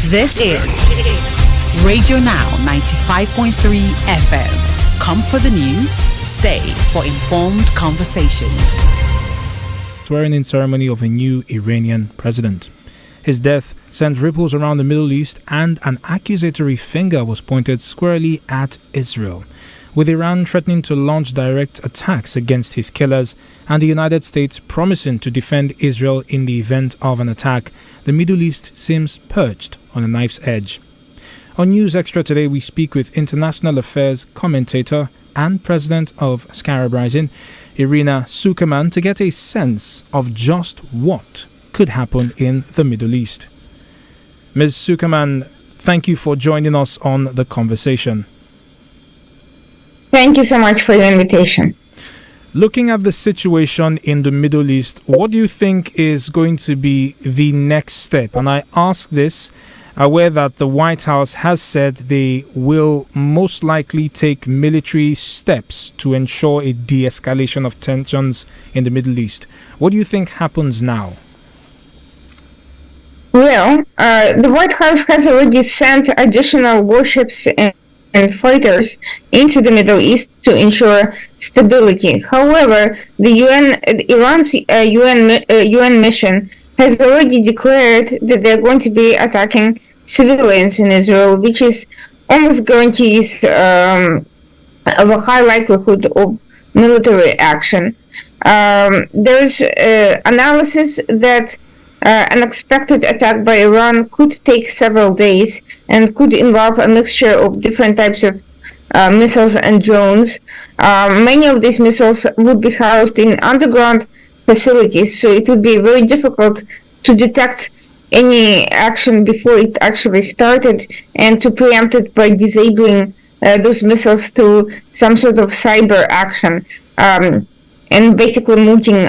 This is Radio Now 95.3 FM. Come for the news, stay for informed conversations. Swearing-in ceremony of a new Iranian president. His death sent ripples around the Middle East, and an accusatory finger was pointed squarely at Israel, with Iran threatening to launch direct attacks against his killers and the United States promising to defend Israel in the event of an attack. The Middle East seems perched on a knife's edge. On News Extra today, we speak with international affairs commentator and president of Scarab Rising, Irina Sukerman, to get a sense of just what could happen in the Middle East. Ms. Sukerman, thank you for joining us on the conversation. Thank you so much for the invitation. Looking at the situation in the Middle East, what do you think is going to be the next step? And I ask this aware that the White House has said they will most likely take military steps to ensure a de-escalation of tensions in the Middle East. What do you think happens now? Well, the White House has already sent additional warships and fighters into the Middle East to ensure stability. However, Iran's UN mission has already declared that they're going to be attacking civilians in Israel, which is almost guarantees of a high likelihood of military action. There's analysis that an expected attack by Iran could take several days and could involve a mixture of different types of missiles and drones. Many of these missiles would be housed in underground facilities, so it would be very difficult to detect any action before it actually started and to preempt it by disabling those missiles through some sort of cyber action and basically mooting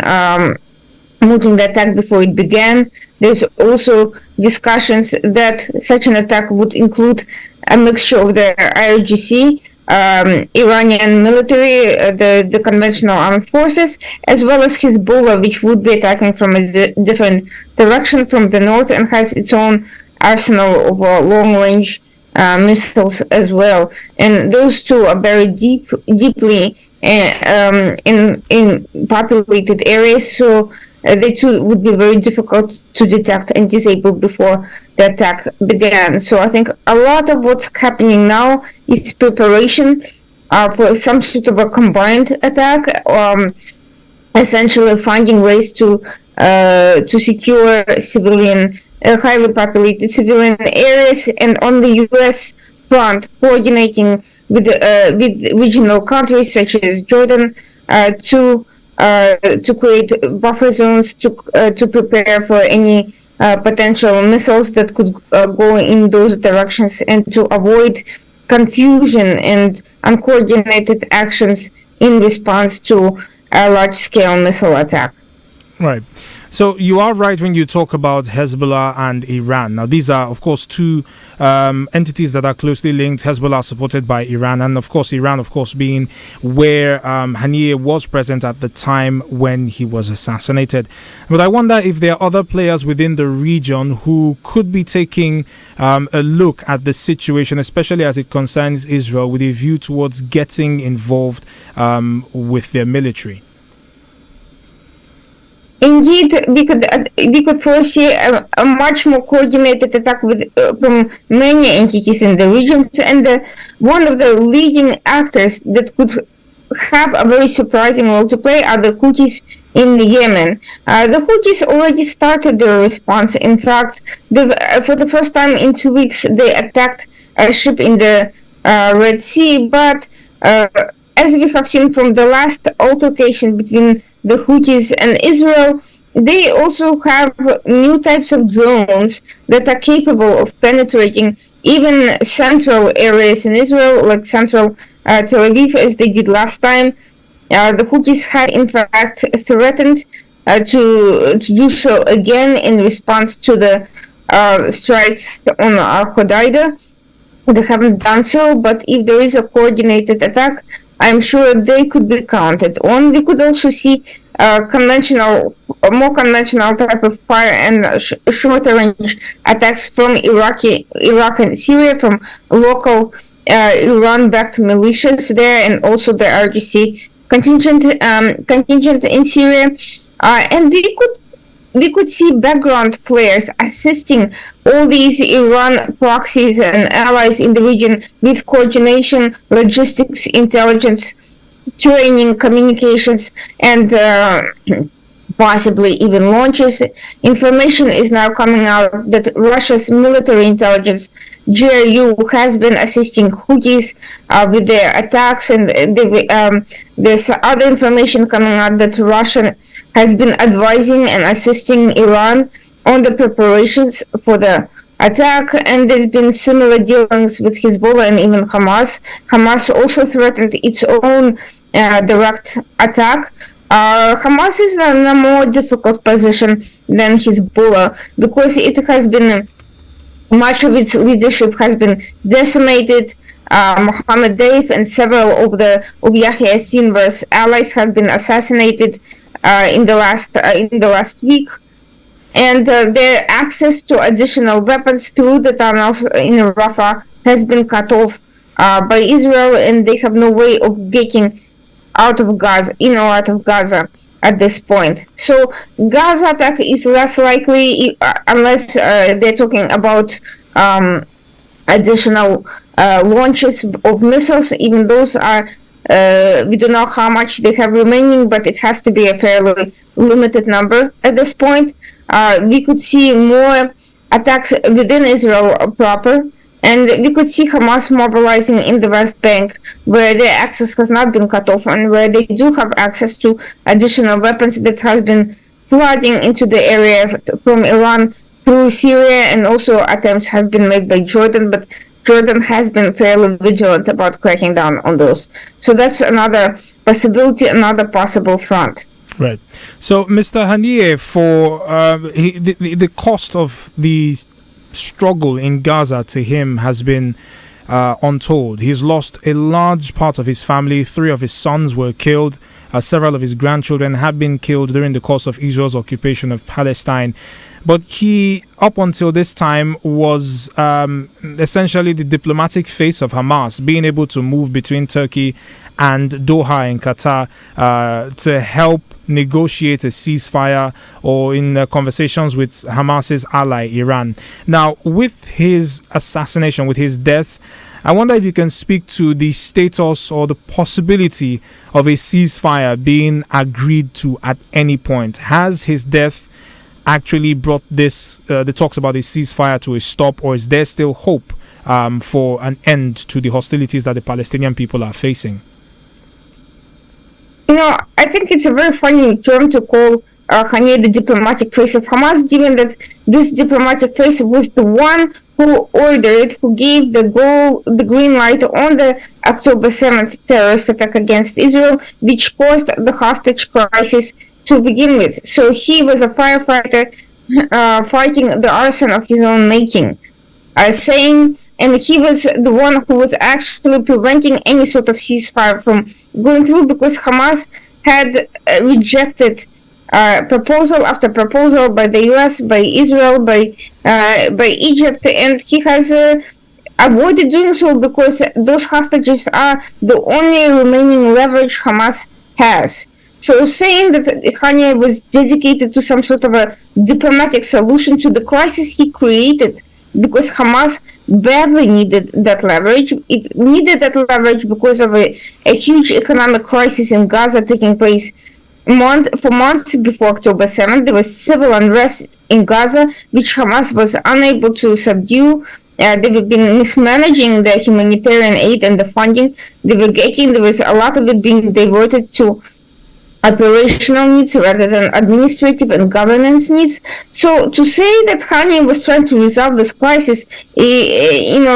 the attack before it began. There's also discussions that such an attack would include a mixture of the IRGC, Iranian military, the conventional armed forces, as well as Hezbollah, which would be attacking from a different direction from the north and has its own arsenal of long-range missiles as well. And those two are buried deeply in populated areas, so they too would be very difficult to detect and disable before the attack began. So I think a lot of what's happening now is preparation for some sort of a combined attack, essentially finding ways to secure civilian, highly populated civilian areas, and on the U.S. front, coordinating with regional countries such as Jordan to create buffer zones to prepare for any potential missiles that could go in those directions, and to avoid confusion and uncoordinated actions in response to a large-scale missile attack. Right. So you are right when you talk about Hezbollah and Iran. Now, these are, of course, two entities that are closely linked. Hezbollah supported by Iran, and of course, Iran, of course, being where Haniyeh was present at the time when he was assassinated. But I wonder if there are other players within the region who could be taking a look at the situation, especially as it concerns Israel, with a view towards getting involved with their military. Indeed, we could foresee a much more coordinated attack from many entities in the regions, and one of the leading actors that could have a very surprising role to play are the Houthis in Yemen. The Houthis already started their response. In fact, for the first time in 2 weeks, they attacked a ship in the Red Sea, but as we have seen from the last altercation between the Houthis and Israel, they also have new types of drones that are capable of penetrating even central areas in Israel, like central Tel Aviv, as they did last time. The Houthis had, in fact, threatened to do so again in response to the strikes on Al-Hodeidah. They haven't done so, but if there is a coordinated attack, I'm sure they could be counted on. We could also see more conventional type of fire and shorter range attacks from Iraq and Syria, from local Iran-backed militias there, and also the RGC contingent in Syria, and we could see background players assisting all these Iran proxies and allies in the region with coordination, logistics, intelligence, training, communications, and possibly even launches. Information is now coming out that Russia's military intelligence, GRU, has been assisting Houthis with their attacks, and there's other information coming out that Russia has been advising and assisting Iran on the preparations for the attack, and there's been similar dealings with Hezbollah and even Hamas. Hamas also threatened its own direct attack. Hamas is in a more difficult position than Hezbollah because it has been, much of its leadership has been decimated. Mohammed Deif and several of Yahya Sinwar's allies have been assassinated in the last week, and their access to additional weapons through the tunnels in Rafah has been cut off by Israel, and they have no way of getting out of Gaza at this point. So Gaza attack is less likely unless they're talking about additional launches of missiles. Even those are, we don't know how much they have remaining, but it has to be a fairly limited number at this point. We could see more attacks within Israel proper, and we could see Hamas mobilizing in the West Bank, where their access has not been cut off, and where they do have access to additional weapons that have been flooding into the area from Iran through Syria, and also attempts have been made by Jordan, but Jordan has been fairly vigilant about cracking down on those. So that's another possibility, another possible front. Right. So, Mr. Haniyeh, for the cost of the struggle in Gaza to him has been untold. He's lost a large part of his family. 3 of his sons were killed. Several of his grandchildren have been killed during the course of Israel's occupation of Palestine. But he, up until this time, was essentially the diplomatic face of Hamas, being able to move between Turkey and Doha in Qatar to help negotiate a ceasefire, or in conversations with Hamas's ally Iran. Now, with his assassination, with his death, I wonder if you can speak to the status or the possibility of a ceasefire being agreed to at any point. Has his death actually brought the talks about a ceasefire to a stop, or is there still hope for an end to the hostilities that the Palestinian people are facing? I think it's a very funny term to call Haniyeh the diplomatic face of Hamas, given that this diplomatic face was the one who gave the green light on the October 7th terrorist attack against Israel, which caused the hostage crisis to begin with. So he was a firefighter fighting the arson of his own making, and he was the one who was actually preventing any sort of ceasefire from going through, because Hamas had rejected proposal after proposal by the US, by Israel, by Egypt, and he has avoided doing so because those hostages are the only remaining leverage Hamas has. So saying that Haniyeh was dedicated to some sort of a diplomatic solution to the crisis he created, because Hamas badly needed that leverage. It needed that leverage because of a huge economic crisis in Gaza taking place for months before October 7th. There was civil unrest in Gaza, which Hamas was unable to subdue. They've been mismanaging the humanitarian aid and the funding they were getting. There was a lot of it being diverted to operational needs rather than administrative and governance needs. So to say that Haniyeh was trying to resolve this crisis, is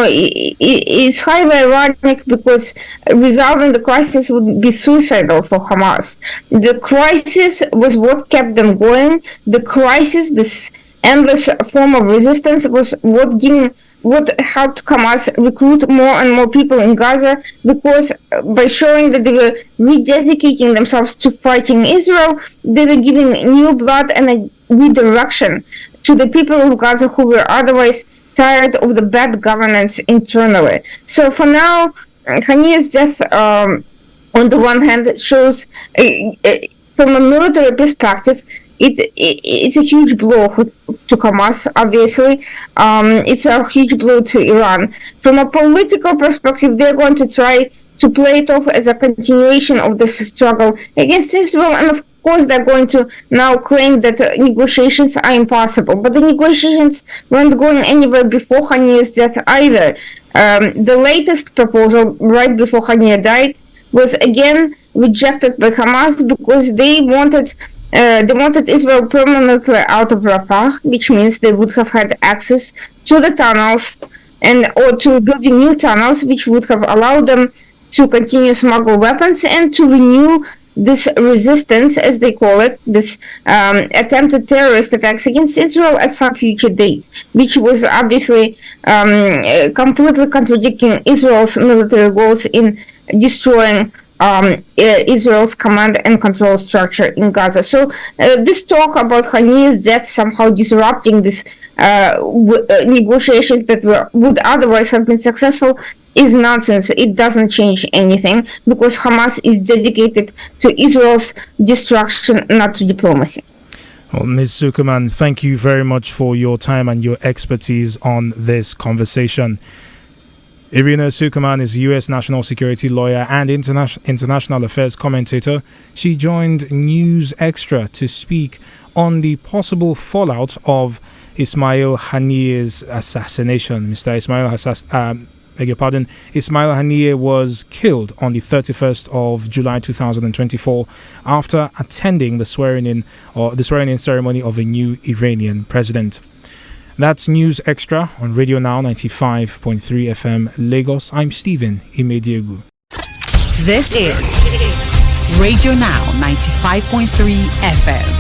highly ironic, because resolving the crisis would be suicidal for Hamas. The crisis was what kept them going. The crisis, this endless form of resistance, was what gave would help Hamas recruit more and more people in Gaza, because by showing that they were rededicating themselves to fighting Israel, they were giving new blood and a redirection to the people of Gaza who were otherwise tired of the bad governance internally. So for now, Haniyeh's death, on the one hand, shows, from a military perspective, it's a huge blow to Hamas, obviously. It's a huge blow to Iran. From a political perspective, they're going to try to play it off as a continuation of this struggle against Israel, and of course they're going to now claim that negotiations are impossible. But the negotiations weren't going anywhere before Haniyeh's death either. The latest proposal, right before Haniyeh died, was again rejected by Hamas because they wanted Israel permanently out of Rafah, which means they would have had access to the tunnels or to building new tunnels, which would have allowed them to continue smuggle weapons and to renew this resistance, as they call it, this attempted terrorist attacks against Israel at some future date, which was obviously completely contradicting Israel's military goals in destroying Israel's command and control structure in Gaza. So this talk about Haniyeh's death somehow disrupting this negotiations that would otherwise have been successful is nonsense. It doesn't change anything, because Hamas is dedicated to Israel's destruction, not to diplomacy. Well, Ms. Zuckerman, thank you very much for your time and your expertise on this conversation. Irina Zuckerman is a U.S. national security lawyer and international affairs commentator. She joined News Extra to speak on the possible fallout of Ismail Haniyeh's assassination. Ismail Haniyeh was killed on the 31st of July 2024 after attending the swearing-in ceremony of a new Iranian president. That's News Extra on Radio Now 95.3 FM Lagos. I'm Stephen Imediegu. This is Radio Now 95.3 FM.